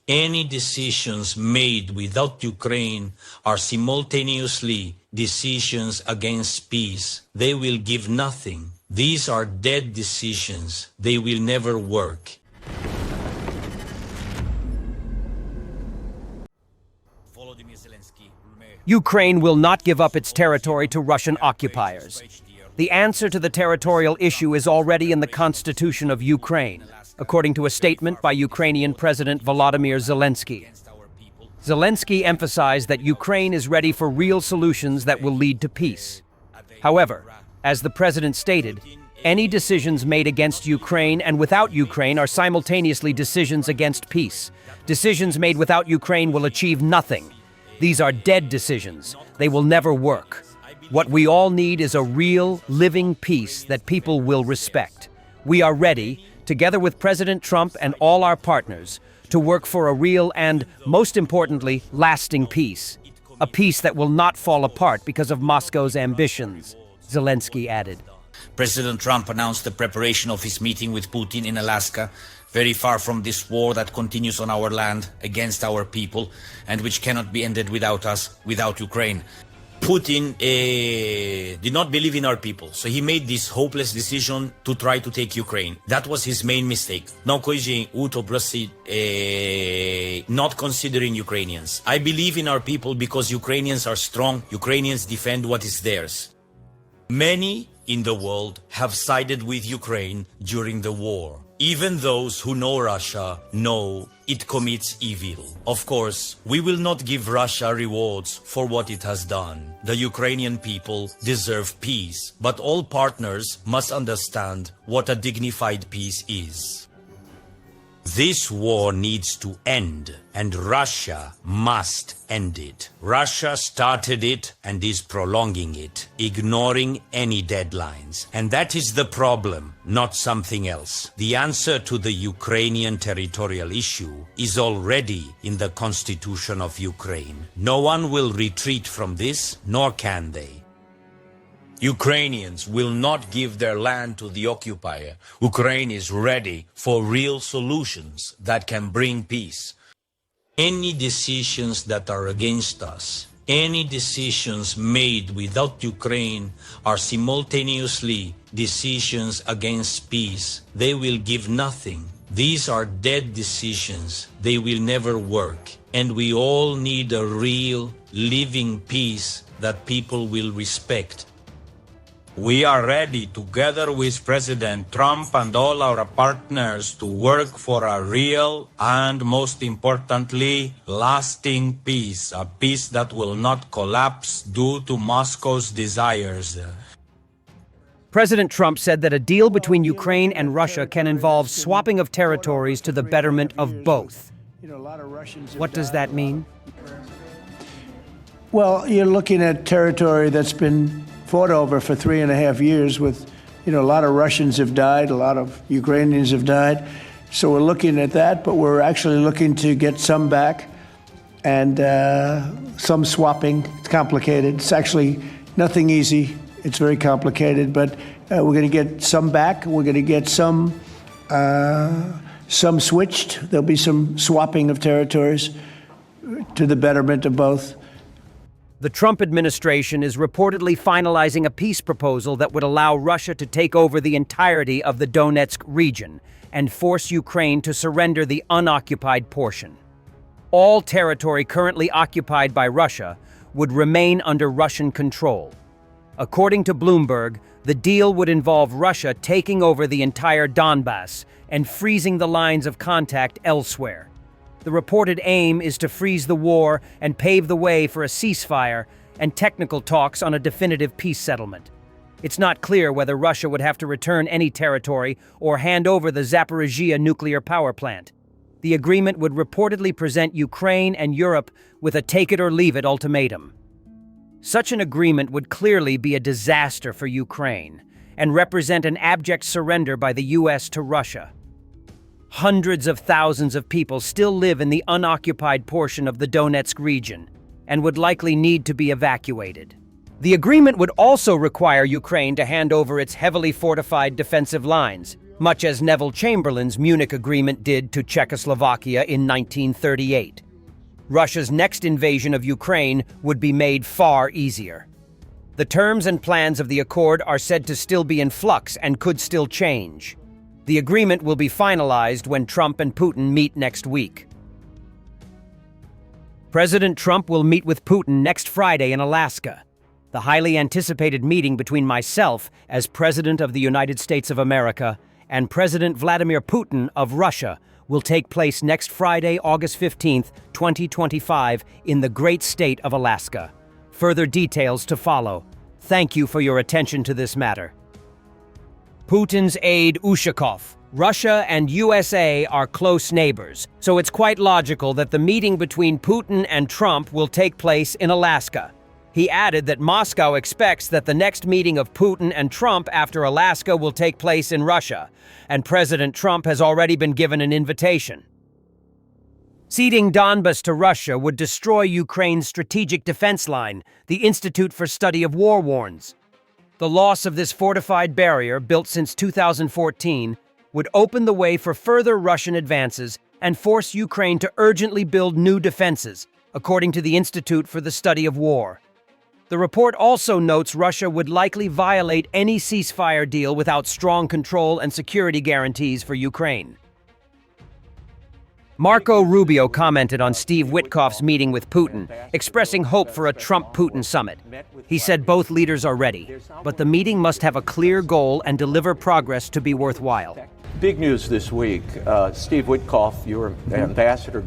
Any decisions made without Ukraine are simultaneously decisions against peace. They will give nothing. These are dead decisions. They will never work. Ukraine will not give up its territory to Russian occupiers. The answer to the territorial issue is already in the constitution of Ukraine, according to a statement by Ukrainian President Volodymyr Zelensky. Zelensky emphasized that Ukraine is ready for real solutions that will lead to peace. However, as the president stated, any decisions made against Ukraine and without Ukraine are simultaneously decisions against peace. Decisions made without Ukraine will achieve nothing. These are dead decisions. They will never work. What we all need is a real, living peace that people will respect. We are ready, together with President Trump and all our partners, to work for a real and, most importantly, lasting peace. A peace that will not fall apart because of Moscow's ambitions, Zelensky added. President Trump announced the preparation of his meeting with Putin in Alaska, very far from this war that continues on our land against our people and which cannot be ended without us, without Ukraine. Putin did not believe in our people, so he made this hopeless decision to try to take Ukraine. That was his main mistake. Not considering Ukrainians. I believe in our people because Ukrainians are strong. Ukrainians defend what is theirs. Many in the world have sided with Ukraine during the war. Even those who know Russia know it commits evil. Of course, we will not give Russia rewards for what it has done. The Ukrainian people deserve peace, but all partners must understand what a dignified peace is. This war needs to end, and Russia must end it. Russia started it and is prolonging it, ignoring any deadlines. And that is the problem, not something else. The answer to the Ukrainian territorial issue is already in the constitution of Ukraine. No one will retreat from this, nor can they. Ukrainians will not give their land to the occupier. Ukraine is ready for real solutions that can bring peace. Any decisions that are against us, any decisions made without Ukraine are simultaneously decisions against peace. They will give nothing. These are dead decisions. They will never work. And we all need a real, living peace that people will respect. We are ready, together with President Trump and all our partners, to work for a real and, most importantly, lasting peace. A peace that will not collapse due to Moscow's desires. President Trump said that a deal between Ukraine and Russia can involve swapping of territories to the betterment of both. What does that mean? Well, you're looking at territory that's been fought over for 3.5 years with, a lot of Russians have died, a lot of Ukrainians have died. So we're looking at that, but we're actually looking to get some back and some swapping. It's complicated. It's actually nothing easy. It's very complicated, but we're going to get some back. We're going to get some switched. There'll be some swapping of territories to the betterment of both. The Trump administration is reportedly finalizing a peace proposal that would allow Russia to take over the entirety of the Donetsk region and force Ukraine to surrender the unoccupied portion. All territory currently occupied by Russia would remain under Russian control. According to Bloomberg, the deal would involve Russia taking over the entire Donbass and freezing the lines of contact elsewhere. The reported aim is to freeze the war and pave the way for a ceasefire and technical talks on a definitive peace settlement. It's not clear whether Russia would have to return any territory or hand over the Zaporizhzhia nuclear power plant. The agreement would reportedly present Ukraine and Europe with a take-it-or-leave-it ultimatum. Such an agreement would clearly be a disaster for Ukraine and represent an abject surrender by the U.S. to Russia. Hundreds of thousands of people still live in the unoccupied portion of the Donetsk region and would likely need to be evacuated. The agreement would also require Ukraine to hand over its heavily fortified defensive lines, much as Neville Chamberlain's Munich Agreement did to Czechoslovakia in 1938. Russia's next invasion of Ukraine would be made far easier. The terms and plans of the accord are said to still be in flux and could still change. The agreement will be finalized when Trump and Putin meet next week. President Trump will meet with Putin next Friday in Alaska. The highly anticipated meeting between myself as President of the United States of America and President Vladimir Putin of Russia will take place next Friday, August 15th, 2025, in the great state of Alaska. Further details to follow. Thank you for your attention to this matter. Putin's aide Ushakov. Russia and USA are close neighbors, so it's quite logical that the meeting between Putin and Trump will take place in Alaska. He added that Moscow expects that the next meeting of Putin and Trump after Alaska will take place in Russia, and President Trump has already been given an invitation. Ceding Donbas to Russia would destroy Ukraine's strategic defense line, the Institute for Study of War warns. The loss of this fortified barrier, built since 2014, would open the way for further Russian advances and force Ukraine to urgently build new defenses, according to the Institute for the Study of War. The report also notes Russia would likely violate any ceasefire deal without strong control and security guarantees for Ukraine. Marco Rubio commented on Steve Witkoff's meeting with Putin, expressing hope for a Trump-Putin summit. He said both leaders are ready, but the meeting must have a clear goal and deliver progress to be worthwhile. Big news this week. Steve Witkoff, your ambassador,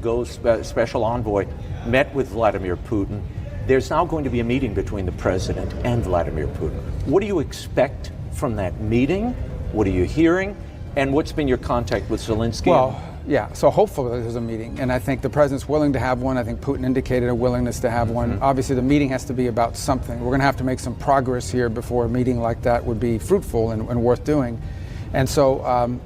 special envoy, met with Vladimir Putin. There's now going to be a meeting between the president and Vladimir Putin. What do you expect from that meeting? What are you hearing? And what's been your contact with Zelensky? Well, yeah, so hopefully there's a meeting, and I think the president's willing to have one. I think Putin indicated a willingness to have one. Obviously, the meeting has to be about something. We're going to have to make some progress here before a meeting like that would be fruitful and worth doing. And so,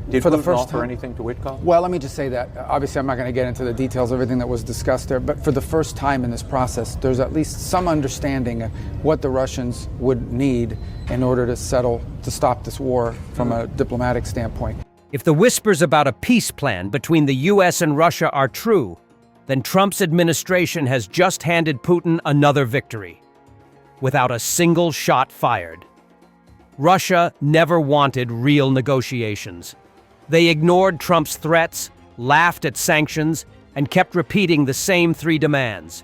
did for the Putin first offer anything to Witkoff? Well, let me just say that. Obviously, I'm not going to get into the details of everything that was discussed there, but for the first time in this process, there's at least some understanding of what the Russians would need in order to stop this war from a diplomatic standpoint. If the whispers about a peace plan between the US and Russia are true, then Trump's administration has just handed Putin another victory, without a single shot fired. Russia never wanted real negotiations. They ignored Trump's threats, laughed at sanctions, and kept repeating the same three demands: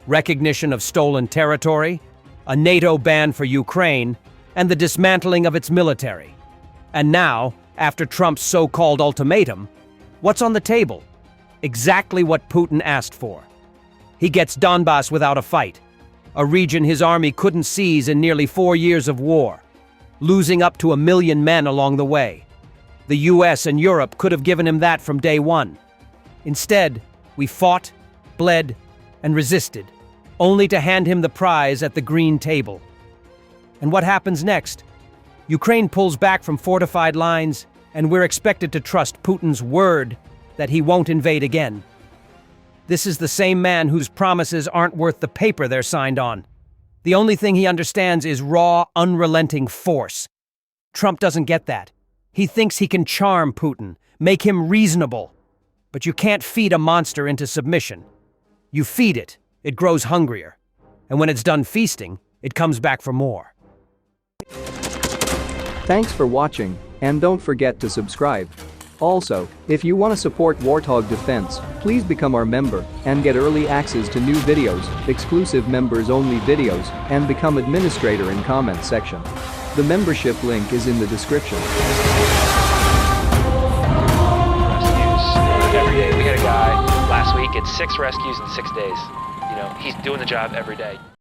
recognition of stolen territory, a NATO ban for Ukraine, and the dismantling of its military. And now, after Trump's so-called ultimatum, what's on the table? Exactly what Putin asked for. He gets Donbas without a fight, a region his army couldn't seize in nearly 4 years of war, losing up to 1 million men along the way. The US and Europe could have given him that from day one. Instead, we fought, bled, and resisted, only to hand him the prize at the green table. And what happens next? Ukraine pulls back from fortified lines, and we're expected to trust Putin's word that he won't invade again. This is the same man whose promises aren't worth the paper they're signed on. The only thing he understands is raw, unrelenting force. Trump doesn't get that. He thinks he can charm Putin, make him reasonable. But you can't feed a monster into submission. You feed it, it grows hungrier. And when it's done feasting, it comes back for more. Thanks for watching, and don't forget to subscribe. Also, if you want to support Warthog Defense, please become our member and get early access to new videos, exclusive members-only videos, and become administrator in comment section. The membership link is in the description. Rescues every day. We had a guy last week at 6 rescues in 6 days. You know, he's doing the job every day.